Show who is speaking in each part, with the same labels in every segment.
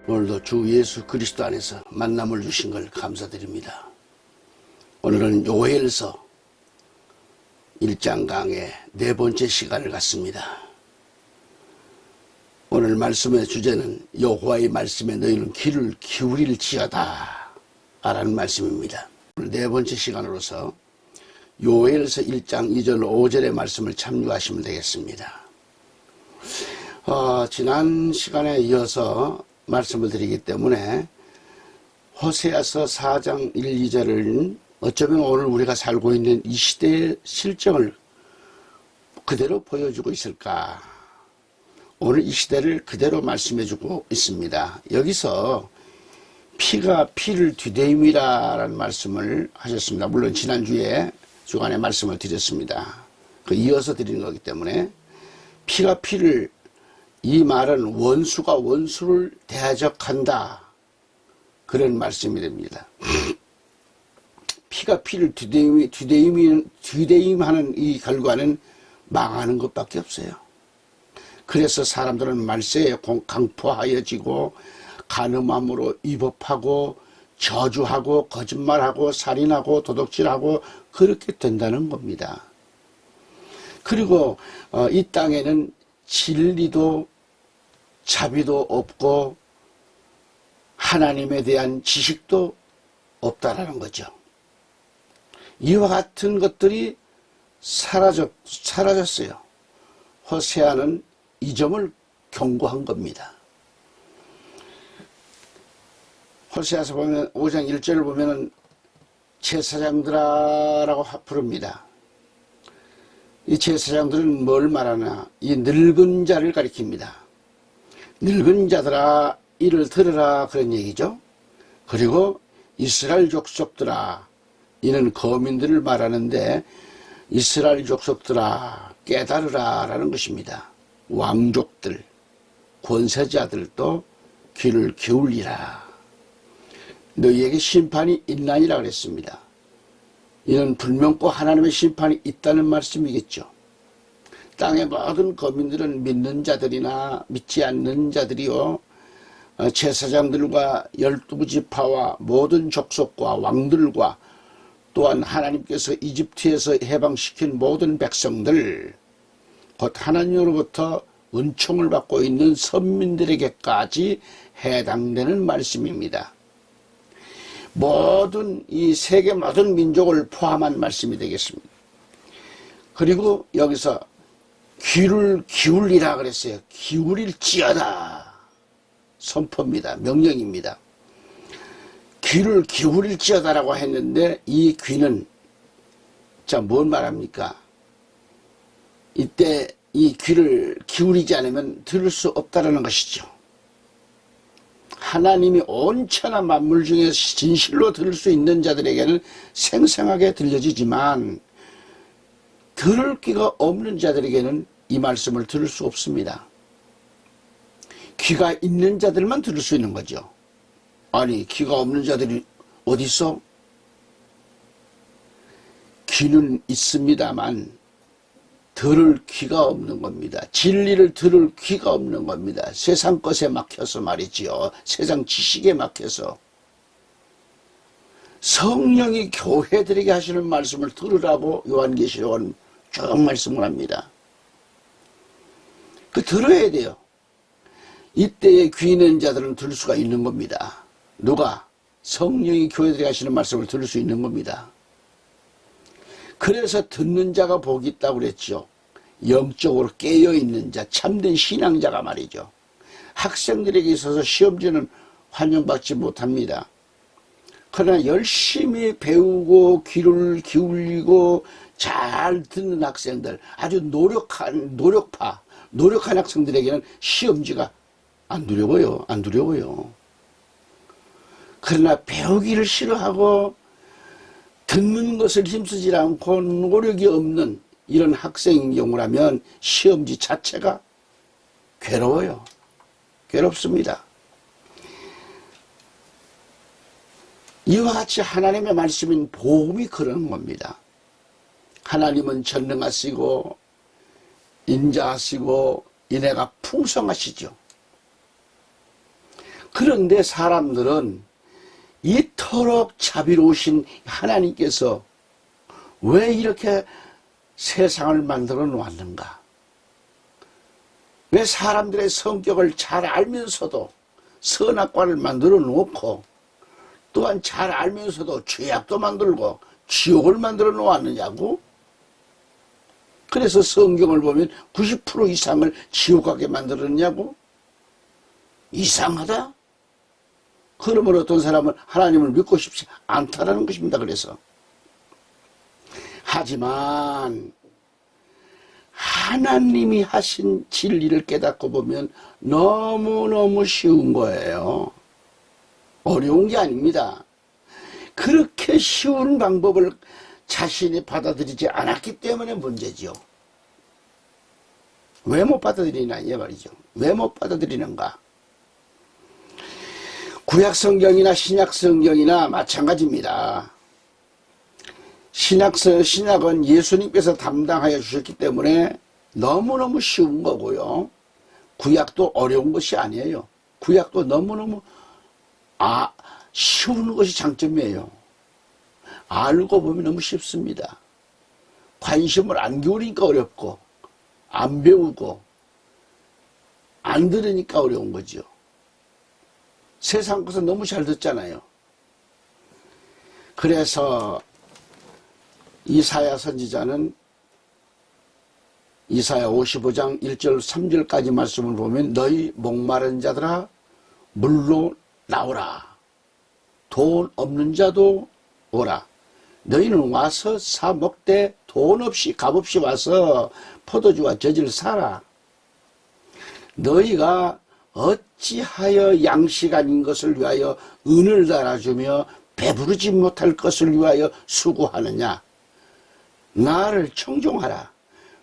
Speaker 1: 오늘도 주 예수 그리스도 안에서 만남을 주신 걸 감사드립니다. 오늘은 요엘서 1장 강의 네 번째 시간을 갖습니다. 오늘 말씀의 주제는 여호와의 말씀에 너희는 귀를 기울일지어다 라는 말씀입니다. 오늘 네 번째 시간으로서 요엘서 1장 2절 5절의 말씀을 참조하시면 되겠습니다. 지난 시간에 이어서 말씀을 드리기 때문에 호세아서 4장 1, 2절은 어쩌면 오늘 우리가 살고 있는 이 시대의 실정을 그대로 보여주고 있을까? 오늘 이 시대를 그대로 말씀해주고 있습니다. 여기서 피가 피를 뒤대임이라는 말씀을 하셨습니다. 물론 지난주에 주간에 말씀을 드렸습니다. 이어서 드리는 거기 때문에 피가 피를, 이 말은 원수가 원수를 대적한다, 그런 말씀이 됩니다. 피가 피를 뒤대임하는 이 결과는 망하는 것밖에 없어요. 그래서 사람들은 말세에 강포하여지고 간음함으로 위법하고 저주하고 거짓말하고 살인하고 도둑질하고 그렇게 된다는 겁니다. 그리고 이 땅에는 진리도 자비도 없고 하나님에 대한 지식도 없다라는 거죠. 이와 같은 것들이 사라졌어요. 호세아는 이 점을 경고한 겁니다. 호세아서 보면 5장 1절을 보면은 제사장들아라고 부릅니다. 이 제사장들은 뭘 말하나? 이 늙은 자를 가리킵니다. 늙은 자들아 이를 들으라, 그런 얘기죠. 그리고 이스라엘 족속들아, 이는 거민들을 말하는데 이스라엘 족속들아 깨달으라 라는 것입니다. 왕족들, 권세자들도 귀를 기울이라. 너희에게 심판이 있나니라 그랬습니다. 이는 불명코 하나님의 심판이 있다는 말씀이겠죠. 땅의 모든 거민들은 믿는 자들이나 믿지 않는 자들이요, 제사장들과 12지파와 모든 족속과 왕들과 또한 하나님께서 이집트에서 해방시킨 모든 백성들, 곧 하나님으로부터 은총을 받고 있는 선민들에게까지 해당되는 말씀입니다. 모든 이 세계 모든 민족을 포함한 말씀이 되겠습니다. 그리고 여기서 귀를 기울이라 그랬어요. 기울일지어다 선포입니다. 명령입니다. 귀를 기울일지어다라고 했는데 이 귀는 자, 뭘 말합니까? 이때 이 귀를 기울이지 않으면 들을 수 없다라는 것이죠. 하나님이 온 천하 만물 중에 진실로 들을 수 있는 자들에게는 생생하게 들려지지만 들을 귀가 없는 자들에게는 이 말씀을 들을 수 없습니다. 귀가 있는 자들만 들을 수 있는 거죠. 아니, 귀가 없는 자들이 어디 있어? 귀는 있습니다만 들을 귀가 없는 겁니다. 진리를 들을 귀가 없는 겁니다. 세상 것에 막혀서 말이지요. 세상 지식에 막혀서. 성령이 교회들에게 하시는 말씀을 들으라고 요한계시록은 쭉 말씀을 합니다. 들어야 돼요. 이때에 귀 있는 자들은 들을 수가 있는 겁니다. 누가? 성령이 교회들에게 하시는 말씀을 들을 수 있는 겁니다. 그래서 듣는 자가 복이 있다고 그랬죠. 영적으로 깨어있는 자, 참된 신앙자가 말이죠. 학생들에게 있어서 시험지는 환영받지 못합니다. 그러나 열심히 배우고 귀를 기울이고 잘 듣는 학생들, 아주 노력한 학생들에게는 시험지가 안 두려워요. 그러나 배우기를 싫어하고 듣는 것을 힘쓰지 않고 노력이 없는 이런 학생인 경우라면 시험지 자체가 괴로워요. 괴롭습니다. 이와 같이 하나님의 말씀인 복음이 그런 겁니다. 하나님은 전능하시고 인자하시고 인애가 풍성하시죠. 그런데 사람들은 이토록 자비로우신 하나님께서 왜 이렇게 세상을 만들어 놓았는가? 왜 사람들의 성격을 잘 알면서도 선악과를 만들어 놓고 또한 잘 알면서도 죄악도 만들고 지옥을 만들어 놓았느냐고? 그래서 성경을 보면 90% 이상을 지옥 가게 만들었냐고? 이상하다? 그러면 어떤 사람은 하나님을 믿고 싶지 않다라는 것입니다. 그래서 하지만 하나님이 하신 진리를 깨닫고 보면 너무너무 쉬운 거예요. 어려운 게 아닙니다. 그렇게 쉬운 방법을 자신이 받아들이지 않았기 때문에 문제죠. 왜 못 받아들이냐 이 말이죠. 왜 못 받아들이는가? 구약성경이나 신약성경이나 마찬가지입니다. 신약은 예수님께서 담당하여 주셨기 때문에 너무너무 쉬운 거고요. 구약도 어려운 것이 아니에요. 구약도 너무너무 쉬운 것이 장점이에요. 알고 보면 너무 쉽습니다. 관심을 안 기울이니까 어렵고 안 배우고 안 들으니까 어려운 거죠. 세상 것은 너무 잘 듣잖아요. 그래서 이사야 선지자는 이사야 55장 1절 3절까지 말씀을 보면 너희 목마른 자들아 물로 나오라. 돈 없는 자도 오라. 너희는 와서 사 먹되 돈 없이 값없이 와서 포도주와 젖을 사라. 너희가 어찌하여 양식 아닌 것을 위하여 은을 달아주며 배부르지 못할 것을 위하여 수고하느냐. 나를 청종하라.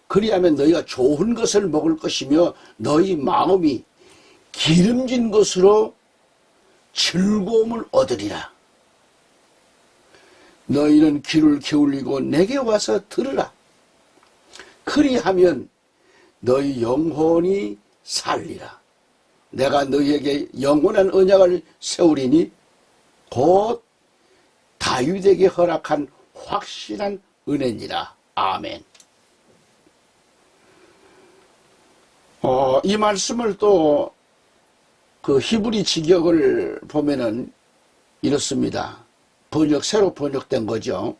Speaker 1: 그리하면 너희가 좋은 것을 먹을 것이며 너희 마음이 기름진 것으로 즐거움을 얻으리라. 너희는 귀를 기울이고 내게 와서 들으라. 그리하면 너희 영혼이 살리라. 내가 너희에게 영원한 언약을 세우리니 곧 다윗에게 허락한 확실한 은혜니라. 아멘. 이 말씀을 또 그 히브리 직역을 보면은 이렇습니다. 새로 번역된 거죠.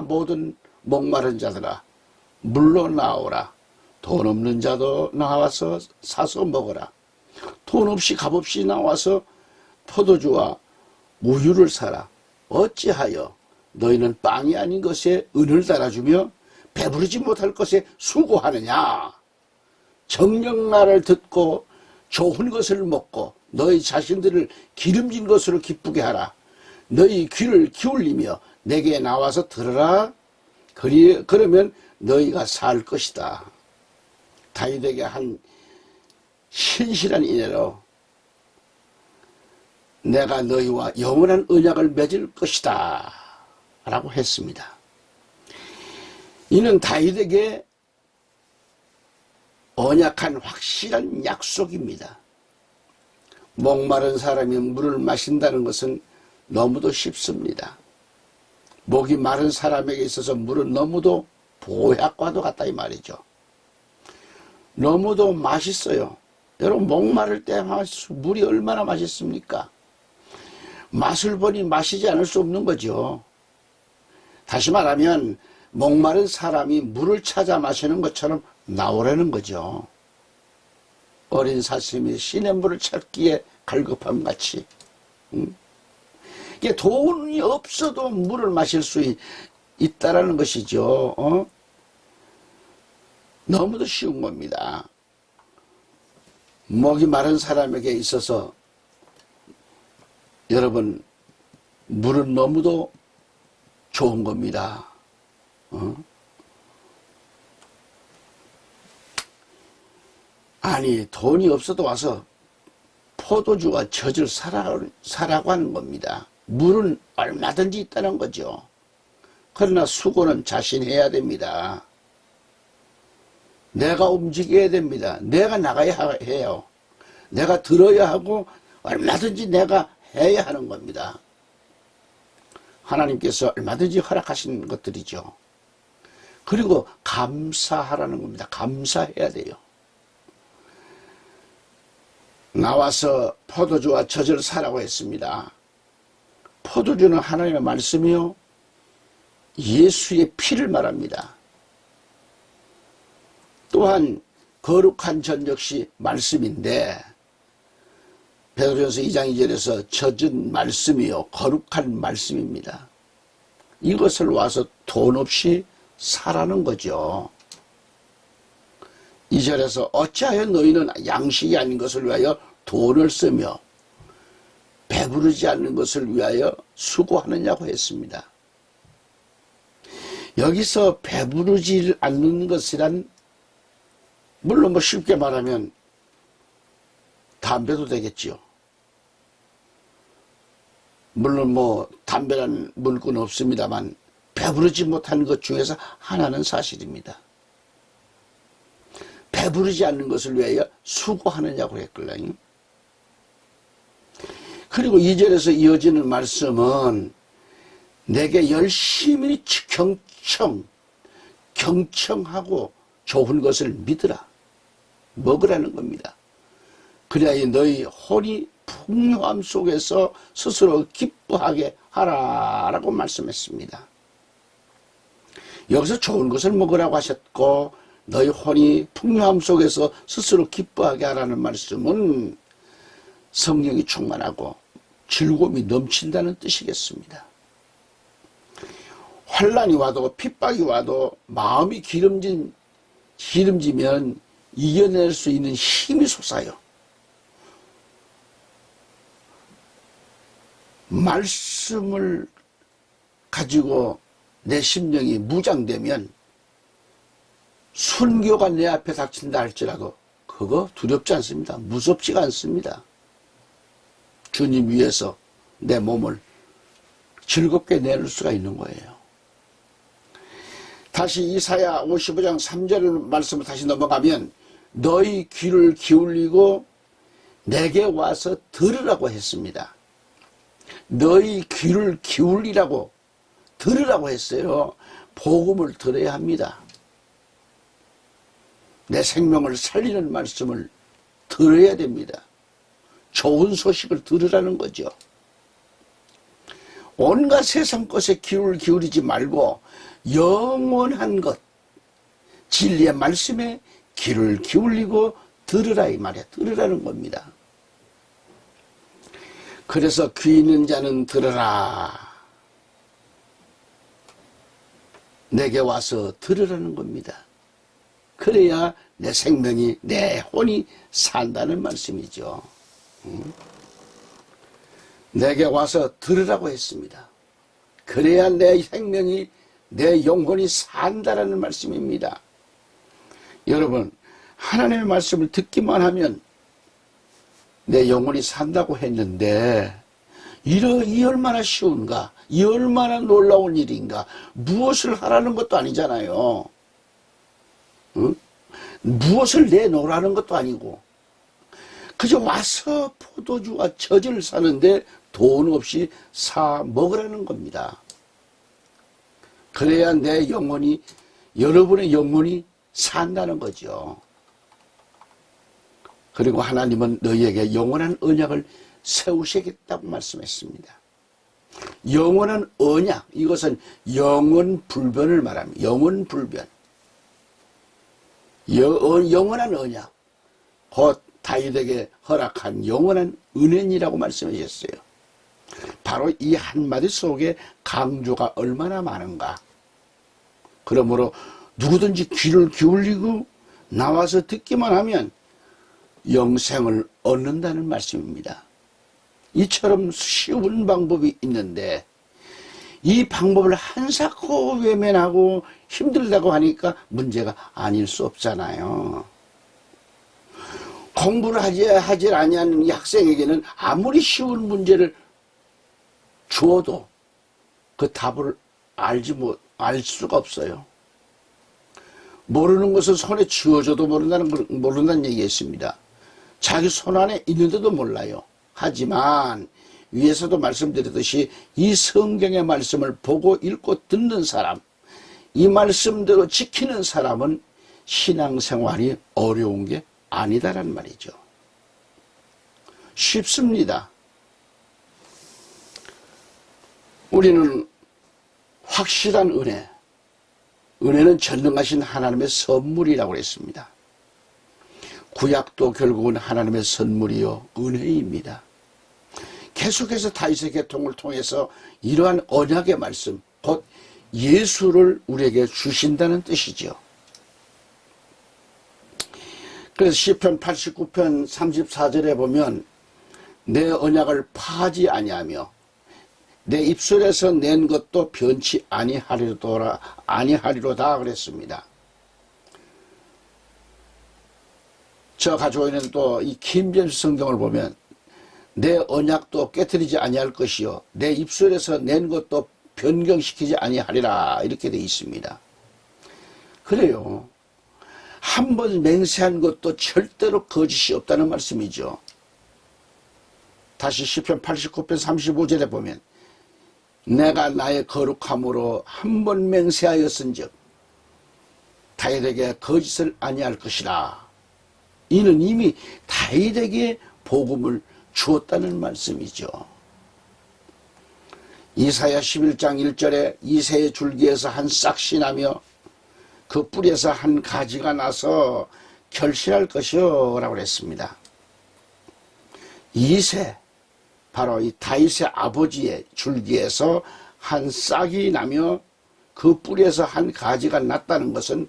Speaker 1: 모든 목마른 자들아 물로 나오라. 돈 없는 자도 나와서 사서 먹어라. 돈 없이 값없이 나와서 포도주와 우유를 사라. 어찌하여 너희는 빵이 아닌 것에 은을 달아주며 배부르지 못할 것에 수고하느냐. 정녕 말을 듣고 좋은 것을 먹고 너희 자신들을 기름진 것으로 기쁘게 하라. 너희 귀를 기울이며 내게 나와서 들으라. 그러면 너희가 살 것이다. 다윗에게 한 신실한 인애로 내가 너희와 영원한 언약을 맺을 것이다 라고 했습니다. 이는 다윗에게 언약한 확실한 약속입니다. 목마른 사람이 물을 마신다는 것은 너무도 쉽습니다. 목이 마른 사람에게 있어서 물은 너무도 보약과도 같다 이 말이죠. 너무도 맛있어요. 여러분 목마를 때 물이 얼마나 맛있습니까? 맛을 보니 마시지 않을 수 없는 거죠. 다시 말하면 목마른 사람이 물을 찾아 마시는 것처럼 나오라는 거죠. 어린 사슴이 시냇물을 찾기에 갈급함 같이. 이게 돈이 없어도 물을 마실 수 있다라는 것이죠. 너무도 쉬운 겁니다. 목이 마른 사람에게 있어서 여러분 물은 너무도 좋은 겁니다. 아니 돈이 없어도 와서 포도주와 젖을 사라고 하는 겁니다. 물은 얼마든지 있다는 거죠. 그러나 수고는 자신해야 됩니다. 내가 움직여야 됩니다. 내가 나가야 해요. 내가 들어야 하고 얼마든지 내가 해야 하는 겁니다. 하나님께서 얼마든지 허락하신 것들이죠. 그리고 감사하라는 겁니다. 감사해야 돼요. 나와서 포도주와 젖을 사라고 했습니다. 포도주는 하나님의 말씀이요, 예수의 피를 말합니다. 또한 거룩한 전 역시 말씀인데, 베드로전서 2장 2절에서 젖은 말씀이요 거룩한 말씀입니다. 이것을 와서 돈 없이 사라는 거죠. 2절에서 어찌하여 너희는 양식이 아닌 것을 위하여 돈을 쓰며 배부르지 않는 것을 위하여 수고하느냐고 했습니다. 여기서 배부르지 않는 것이란, 물론 쉽게 말하면 담배도 되겠지요. 물론 담배란 물건은 없습니다만 배부르지 못하는 것 중에서 하나는 사실입니다. 배부르지 않는 것을 위하여 수고하느냐고 했걸라요. 그리고 2절에서 이어지는 말씀은 내게 열심히 경청하고 좋은 것을 믿으라, 먹으라는 겁니다. 그래야 너희 혼이 풍요함 속에서 스스로 기뻐하게 하라라고 말씀했습니다. 여기서 좋은 것을 먹으라고 하셨고, 너희 혼이 풍요함 속에서 스스로 기뻐하게 하라는 말씀은 성령이 충만하고 즐거움이 넘친다는 뜻이겠습니다. 환난이 와도 핍박이 와도 마음이 기름지면 이겨낼 수 있는 힘이 솟아요. 말씀을 가지고 내 심령이 무장되면 순교가 내 앞에 닥친다 할지라도 그거 두렵지 않습니다. 무섭지가 않습니다. 주님 위해서 내 몸을 즐겁게 내놓을 수가 있는 거예요. 다시 이사야 55장 3절 말씀을 다시 넘어가면 너희 귀를 기울이고 내게 와서 들으라고 했습니다. 너희 귀를 기울이라고, 들으라고 했어요. 복음을 들어야 합니다. 내 생명을 살리는 말씀을 들어야 됩니다. 좋은 소식을 들으라는 거죠. 온갖 세상 것에 귀를 기울이지 말고 영원한 것, 진리의 말씀에 귀를 기울이고 들으라, 이 말이야. 들으라는 겁니다. 그래서 귀 있는 자는 들으라. 내게 와서 들으라는 겁니다. 그래야 내 생명이, 내 혼이 산다는 말씀이죠. 내게 와서 들으라고 했습니다. 그래야 내 생명이, 내 영혼이 산다라는 말씀입니다. 여러분, 하나님의 말씀을 듣기만 하면 내 영혼이 산다고 했는데, 이 얼마나 쉬운가, 이 얼마나 놀라운 일인가. 무엇을 하라는 것도 아니잖아요. 응? 무엇을 내놓으라는 것도 아니고, 그저 와서 포도주와 젖을 사는데 돈 없이 사 먹으라는 겁니다. 그래야 내 영혼이, 여러분의 영혼이 산다는 거죠. 그리고 하나님은 너희에게 영원한 언약을 세우시겠다고 말씀했습니다. 영원한 언약, 이것은 영원불변을 말합니다. 영원불변. 영원한 언약, 곧 다윗에게 허락한 영원한 은혜니라고 말씀해 주셨어요. 바로 이 한마디 속에 강조가 얼마나 많은가. 그러므로 누구든지 귀를 기울이고 나와서 듣기만 하면 영생을 얻는다는 말씀입니다. 이처럼 쉬운 방법이 있는데 이 방법을 한사코 외면하고 힘들다고 하니까 문제가 아닐 수 없잖아요. 공부를 하지 아니하는 이 학생에게는 아무리 쉬운 문제를 주어도 그 답을 알 수가 없어요. 모르는 것은 손에 쥐어줘도 모른다는 얘기가 있습니다. 자기 손 안에 있는데도 몰라요. 하지만 위에서도 말씀드렸듯이 이 성경의 말씀을 보고 읽고 듣는 사람, 이 말씀대로 지키는 사람은 신앙생활이 어려운 게 아니다란 말이죠. 쉽습니다. 우리는 확실한 은혜는 전능하신 하나님의 선물이라고 했습니다. 구약도 결국은 하나님의 선물이요 은혜입니다. 계속해서 다윗의 계통을 통해서 이러한 언약의 말씀, 곧 예수를 우리에게 주신다는 뜻이죠. 그래서 시편 89편 34절에 보면 내 언약을 파하지 아니하며 내 입술에서 낸 것도 변치 아니하리로다 그랬습니다. 저 가지고 있는 또 이 킴제임스 성경을 보면 내 언약도 깨뜨리지 아니할 것이요 내 입술에서 낸 것도 변경시키지 아니하리라 이렇게 되어 있습니다. 그래요. 한 번 맹세한 것도 절대로 거짓이 없다는 말씀이죠. 다시 시편 89편 35절에 보면 내가 나의 거룩함으로 한 번 맹세하였은즉 다윗에게 거짓을 아니할 것이라. 이는 이미 다윗에게 복음을 주었다는 말씀이죠. 이사야 11장 1절에 이새의 줄기에서 한 싹이 나며 그 뿌리에서 한 가지가 나서 결실할 것이요 라고 했습니다. 이새, 바로 이 다윗의 아버지의 줄기에서 한 싹이 나며 그 뿌리에서 한 가지가 났다는 것은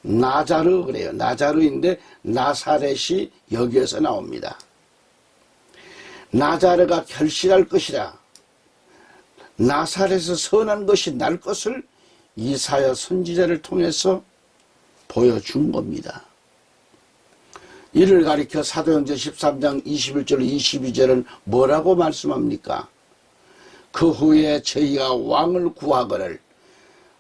Speaker 1: 나자르 그래요. 나자르인데 나사렛이 여기에서 나옵니다. 나자르가 결실할 것이라. 나사렛에서 선한 것이 날 것을 이사야 선지자를 통해서 보여준 겁니다. 이를 가리켜 사도행전 13장 21절 22절은 뭐라고 말씀합니까? 그 후에 저희가 왕을 구하거늘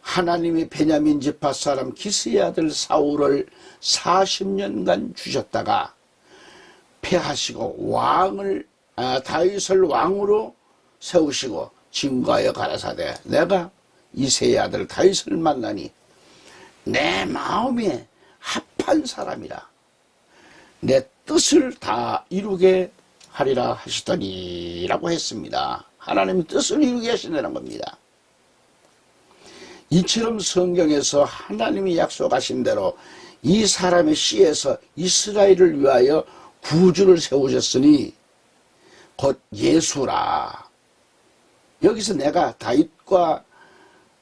Speaker 1: 하나님이 베냐민 지파 사람 기스의 아들 사울을 40년간 주셨다가 패하시고 다윗을 왕으로 세우시고 증거하여 가라사대 내가 이새의 아들 다윗을 만나니 내 마음에 합한 사람이라 내 뜻을 다 이루게 하리라 하시더니 라고 했습니다. 하나님의 뜻을 이루게 하신다는 겁니다. 이처럼 성경에서 하나님이 약속하신 대로 이 사람의 씨에서 이스라엘을 위하여 구주를 세우셨으니 곧 예수라. 여기서 내가 다윗과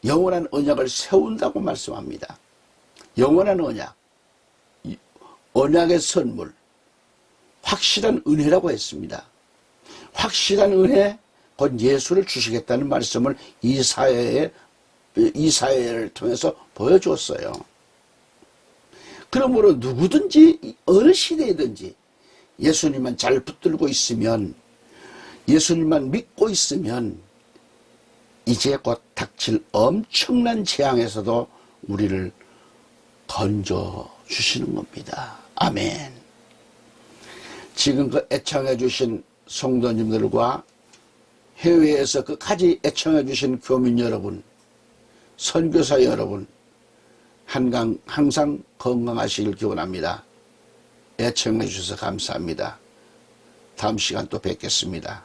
Speaker 1: 영원한 언약을 세운다고 말씀합니다. 영원한 언약, 언약의 선물, 확실한 은혜라고 했습니다. 확실한 은혜, 곧 예수를 주시겠다는 말씀을 이사야를 통해서 보여주었어요. 그러므로 누구든지 어느 시대이든지 예수님만 잘 붙들고 있으면, 예수님만 믿고 있으면 이제 곧 닥칠 엄청난 재앙에서도 우리를 건져 주시는 겁니다. 아멘. 지금 그 애청해 주신 성도님들과 해외에서 끝까지 애청해 주신 교민 여러분, 선교사 여러분, 항상 건강하시길 기원합니다. 애청해 주셔서 감사합니다. 다음 시간 또 뵙겠습니다.